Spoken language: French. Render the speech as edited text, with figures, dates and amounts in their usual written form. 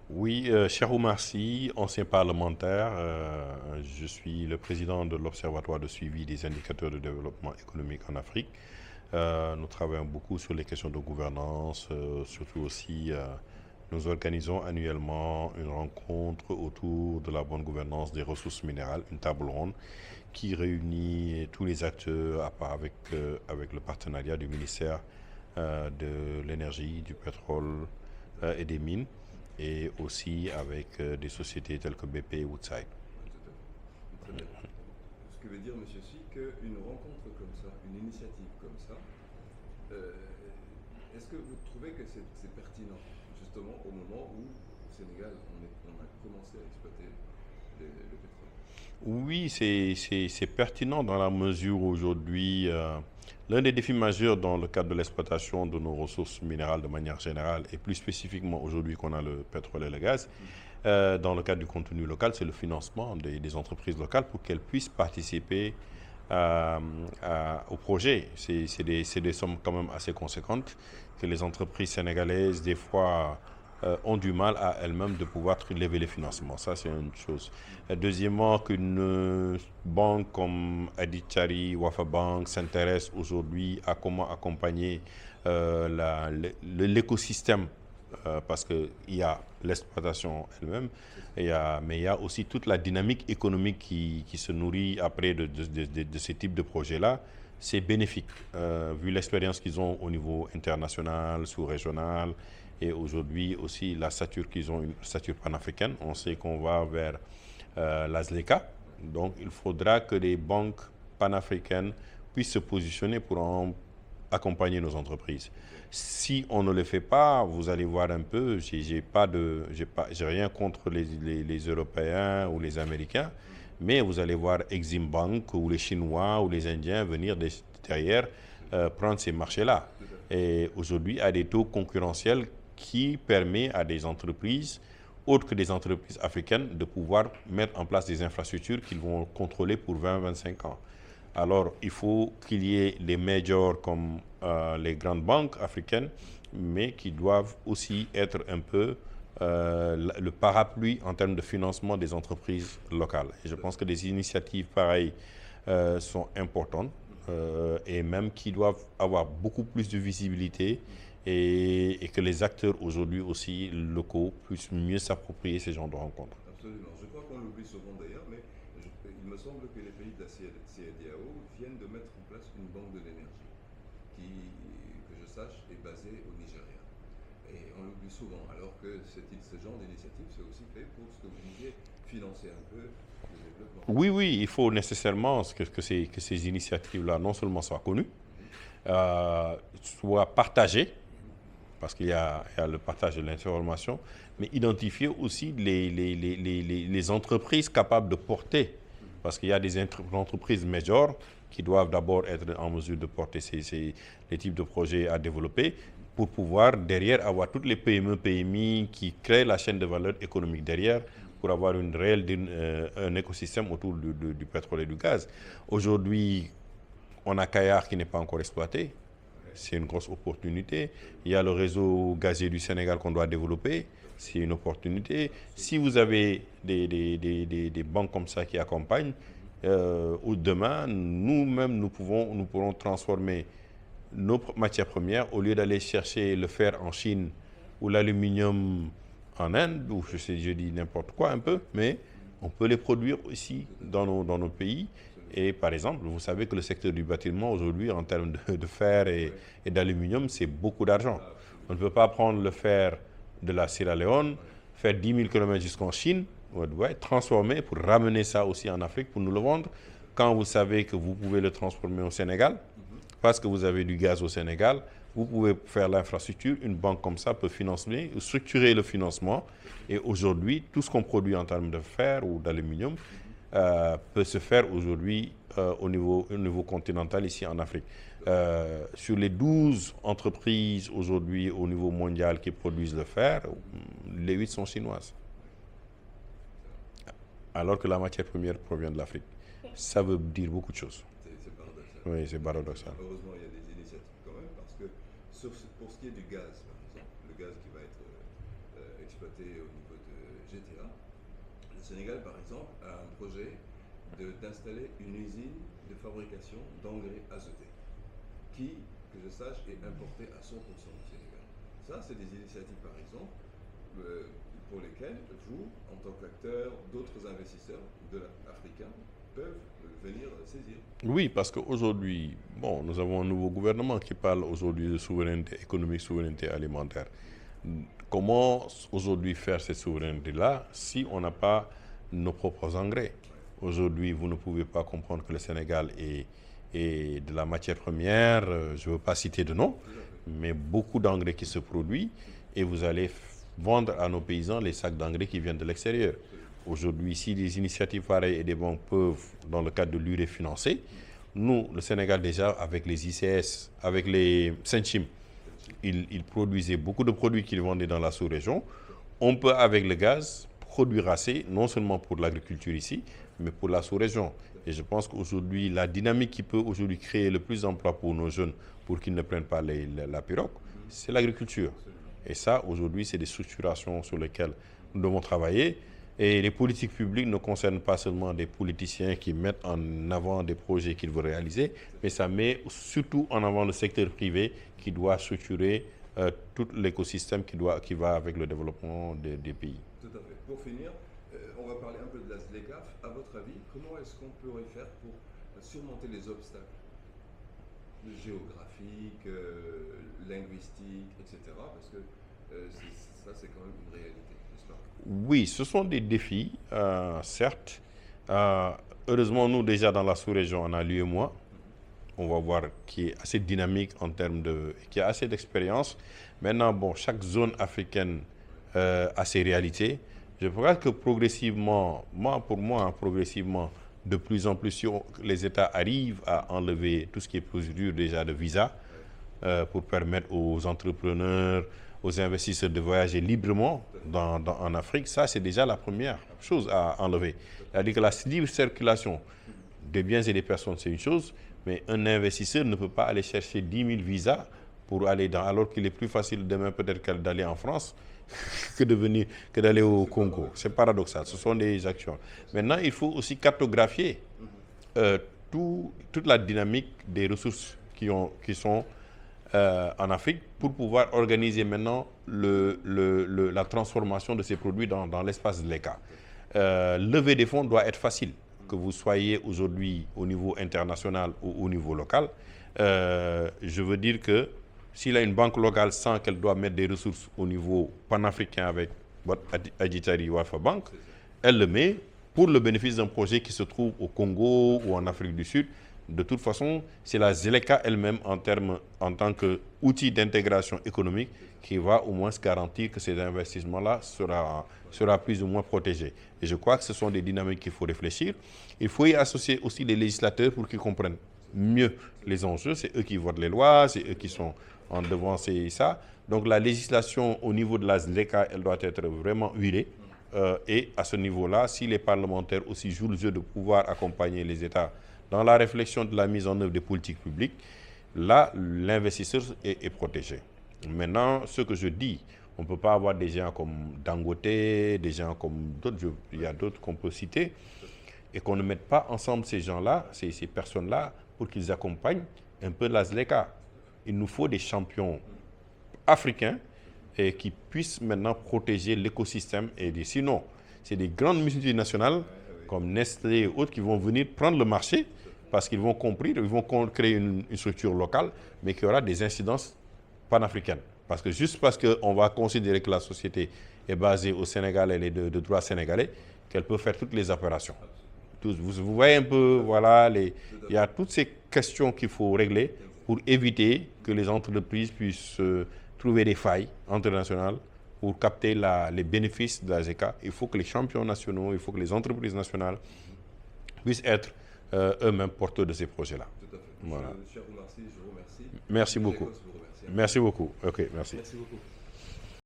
Oui, cher Oumar Sy, ancien parlementaire, je suis le président de l'Observatoire de suivi des indicateurs de développement économique en Afrique. Nous travaillons beaucoup sur les questions de gouvernance, surtout aussi nous organisons annuellement une rencontre autour de la bonne gouvernance des ressources minérales, une table ronde qui réunit tous les acteurs avec le partenariat du ministère de l'énergie, du pétrole et des mines, et aussi avec des sociétés telles que BP et Woodside. Oui, tout à fait. Très bien. Ce que veut dire, monsieur Si, qu'une rencontre comme ça, une initiative comme ça, euh, est-ce que vous trouvez que c'est pertinent, justement au moment où, au Sénégal, on a commencé à exploiter le pétrole? Oui, c'est pertinent dans la mesure où aujourd'hui, l'un des défis majeurs dans le cadre de l'exploitation de nos ressources minérales de manière générale, et plus spécifiquement aujourd'hui qu'on a le pétrole et le gaz, dans le cadre du contenu local, c'est le financement des entreprises locales pour qu'elles puissent participer euh, au projet. C'est des sommes quand même assez conséquentes que les entreprises sénégalaises, des fois, ont du mal à elles-mêmes de pouvoir lever les financements. Ça, c'est une chose. Deuxièmement, qu'une banque comme Adichari, Wafa Bank s'intéresse aujourd'hui à comment accompagner l'écosystème parce qu'il y a l'exploitation elle-même, C'est ça. mais il y a aussi toute la dynamique économique qui se nourrit après de ce type de projet-là. C'est bénéfique, vu l'expérience qu'ils ont au niveau international, sous-régional, et aujourd'hui aussi la stature qu'ils ont, une stature panafricaine. On sait qu'on va vers la ZLECA, Ouais. donc il faudra que les banques panafricaines puissent se positionner pour accompagner nos entreprises. Exact. Si on ne le fait pas, vous allez voir un peu, j'ai rien contre les Européens ou les Américains, Mhm. mais vous allez voir Exim Bank ou les Chinois ou les Indiens venir derrière C'est ça. prendre ces marchés-là. Tout à fait. Et aujourd'hui, à des taux concurrentiels qui permettent à des entreprises, autres que des entreprises africaines, de pouvoir mettre en place des infrastructures qu'ils vont contrôler pour 20-25 ans. Alors, il faut qu'il y ait des majors comme les grandes banques africaines, mais qui doivent aussi être un peu le parapluie en termes de financement des entreprises locales. Et je Tout à pense fait. que des initiatives pareilles sont importantes Mhm. et même qui doivent avoir beaucoup plus de visibilité Mhm. et que les acteurs aujourd'hui aussi locaux puissent mieux s'approprier ces genres de rencontres. Absolument. Je crois qu'on l'oublie souvent d'ailleurs, mais il me semble que les pays de la CEDEAO viennent de mettre en place une banque de l'énergie qui, que je sache, est basée au Nigeria. Et on l'oublie souvent, alors que ce genre d'initiative, c'est aussi fait pour ce que vous disiez, financer un peu le développement. Oui, oui, il faut nécessairement que ces initiatives-là non seulement soient connues, Mhm. soient partagées, Mhm. parce il y a le partage de l'information, mais identifier aussi les entreprises capables de porter, Mhm. parce qu'il y a des entreprises majors qui doivent d'abord être en mesure de porter les types de projets à développer Mhm. pour pouvoir derrière avoir toutes les PME, PMI qui créent la chaîne de valeur économique derrière Mhm. pour avoir un écosystème autour du pétrole et du gaz. Ouais. Aujourd'hui, on a Kayar qui n'est pas encore exploité. Ouais. C'est une grosse opportunité. Il Absolument. y a le réseau gazier du Sénégal qu'on doit développer. Tout à fait. C'est une opportunité. Si Absolument. vous avez des banques comme ça qui accompagnent, Mhm. ou demain, nous-mêmes, nous pourrons transformer nos matières premières au lieu d'aller chercher le fer en Chine ou l'aluminium en Inde, ou je dis n'importe quoi un peu, mais Mhm. on peut les produire ici Tout à fait. dans nos pays. Absolument. Et par exemple, vous savez que le secteur du bâtiment aujourd'hui, en termes de fer Ouais. et d'aluminium, c'est beaucoup d'argent. On ne Absolument. peut pas prendre le fer de la Sierra Leone, Ouais. faire 10 000 km jusqu'en Chine, ouais, transformer pour ramener ça aussi en Afrique pour nous le vendre. Quand Exactement. vous savez que vous pouvez le transformer au Sénégal, Mhm. parce que vous avez du gaz au Sénégal, vous pouvez faire l'infrastructure. Une banque comme ça peut financer, structurer le financement. Tout à fait. Et aujourd'hui, tout ce qu'on produit en termes de fer ou d'aluminium Mhm. peut se faire aujourd'hui au niveau continental ici en Afrique. Tout à fait. Sur les 12 entreprises aujourd'hui au niveau mondial qui produisent le fer, Mhm. les 8 sont chinoises, Ouais. Excellent. alors que la matière première provient de l'Afrique. Ça veut dire beaucoup de choses. C'est paradoxal. Oui, c'est Effectivement. paradoxal. Heureusement, il y a des initiatives quand même, parce que pour ce qui est du gaz, par exemple, le gaz qui va être exploité au niveau GTA, le Sénégal, par exemple, a un projet d'installer une usine de fabrication d'engrais azotés qui, que je sache, est importée à 100% du Sénégal. Ça, c'est des initiatives, par exemple, pour lesquelles vous, en tant qu'acteur, d'autres investisseurs africains peuvent venir saisir. Oui, parce qu'aujourd'hui, bon, nous avons un nouveau gouvernement qui parle aujourd'hui de souveraineté économique, souveraineté alimentaire. Comment aujourd'hui faire cette souveraineté-là si on n'a pas nos propres engrais? Aujourd'hui, vous ne pouvez pas comprendre que le Sénégal est de la matière première, je ne veux pas citer de nom, mais beaucoup d'engrais qui se produisent et vous allez vendre à nos paysans les sacs d'engrais qui viennent de l'extérieur. Aujourd'hui, si des initiatives pareilles et des banques peuvent, dans le cadre de l'URE, financer, nous, le Sénégal déjà, avec les ICS, avec les Senchim, ils produisaient beaucoup de produits qu'ils vendaient dans la sous-région. On peut, avec le gaz, produire assez, non seulement pour l'agriculture ici, mais pour la sous-région. Et je pense qu'aujourd'hui, la dynamique qui peut aujourd'hui créer le plus d'emplois pour nos jeunes, pour qu'ils ne prennent pas la pirogue, c'est l'agriculture. Et ça, aujourd'hui, c'est des structurations sur lesquelles nous devons travailler. Et les politiques publiques ne concernent pas seulement des politiciens qui mettent en avant des projets qu'ils veulent réaliser, mais ça met surtout en avant le secteur privé qui doit structurer tout l'écosystème qui va avec le développement des pays. Tout à fait. Pour finir, on va parler un peu de la ZLECAf. À votre avis, comment est-ce qu'on pourrait faire pour surmonter les obstacles géographiques, linguistiques, etc. Parce que ça, c'est quand même une réalité, n'est-ce pas? Oui, ce sont des défis, certes. Heureusement, nous, déjà dans la sous-région, on a l'UEMOA. On va voir qui est assez dynamique en termes qui a assez d'expérience. Maintenant, bon, chaque zone africaine a ses réalités. Je pense que progressivement, progressivement, de plus en plus, si les États arrivent à enlever tout ce qui est procédure déjà de visa pour permettre aux entrepreneurs, aux investisseurs de voyager librement en Afrique, ça c'est déjà la première chose à enlever. C'est-à-dire que la libre circulation des biens et des personnes, c'est une chose, mais un investisseur ne peut pas aller chercher 10 000 visas pour aller alors qu'il est plus facile demain peut-être d'aller en France que d'aller au Congo. C'est paradoxal, ce sont des actions. Maintenant, il faut aussi cartographier toute la dynamique des ressources qui sont en Afrique pour pouvoir organiser maintenant la transformation de ces produits dans l'espace de l'ECA. Lever des fonds doit être facile, que vous soyez aujourd'hui au niveau international ou au niveau local. Je veux dire que s'il a une banque locale sent qu'elle doit mettre des ressources au niveau panafricain avec Aditari ou Alpha Bank, elle le met pour le bénéfice d'un projet qui se trouve au Congo ou en Afrique du Sud. De toute façon, c'est la ZLECA elle-même en tant qu'outil d'intégration économique qui va au moins se garantir que ces investissements-là sera plus ou moins protégés. Et je crois que ce sont des dynamiques qu'il faut réfléchir. Il faut y associer aussi les législateurs pour qu'ils comprennent mieux les enjeux. C'est eux qui votent les lois, c'est eux qui sont en devant ça. Donc la législation au niveau de la ZLECA, elle doit être vraiment huilée. Et à ce niveau-là, si les parlementaires aussi jouent le jeu de pouvoir accompagner les États dans la réflexion de la mise en œuvre des politiques publiques, là, l'investisseur est protégé. Maintenant, ce que je dis, on ne peut pas avoir des gens comme Dangote, des gens comme d'autres, il y a d'autres qu'on peut citer, et qu'on ne mette pas ensemble ces gens-là, ces personnes-là, pour qu'ils accompagnent un peu la ZLECA. Il nous faut des champions africains et qui puissent maintenant protéger l'écosystème. Sinon, c'est des grandes multinationales comme Nestlé et autres qui vont venir prendre le marché parce qu'ils vont créer une structure locale, mais qui aura des incidences panafricaines. Juste parce qu'on va considérer que la société est basée au Sénégal, elle est de droit sénégalais, qu'elle peut faire toutes les opérations. Vous voyez un peu, voilà, il y a toutes ces questions qu'il faut régler pour éviter que les entreprises puissent trouver des failles internationales pour capter les bénéfices de la ZLECA. Il faut que les champions nationaux, il faut que les entreprises nationales puissent être eux-mêmes porteurs de ces projets-là. Tout à fait. Voilà. Cher Oumar Sy, je vous remercie. Merci beaucoup. Merci beaucoup. Ok, merci. Merci beaucoup.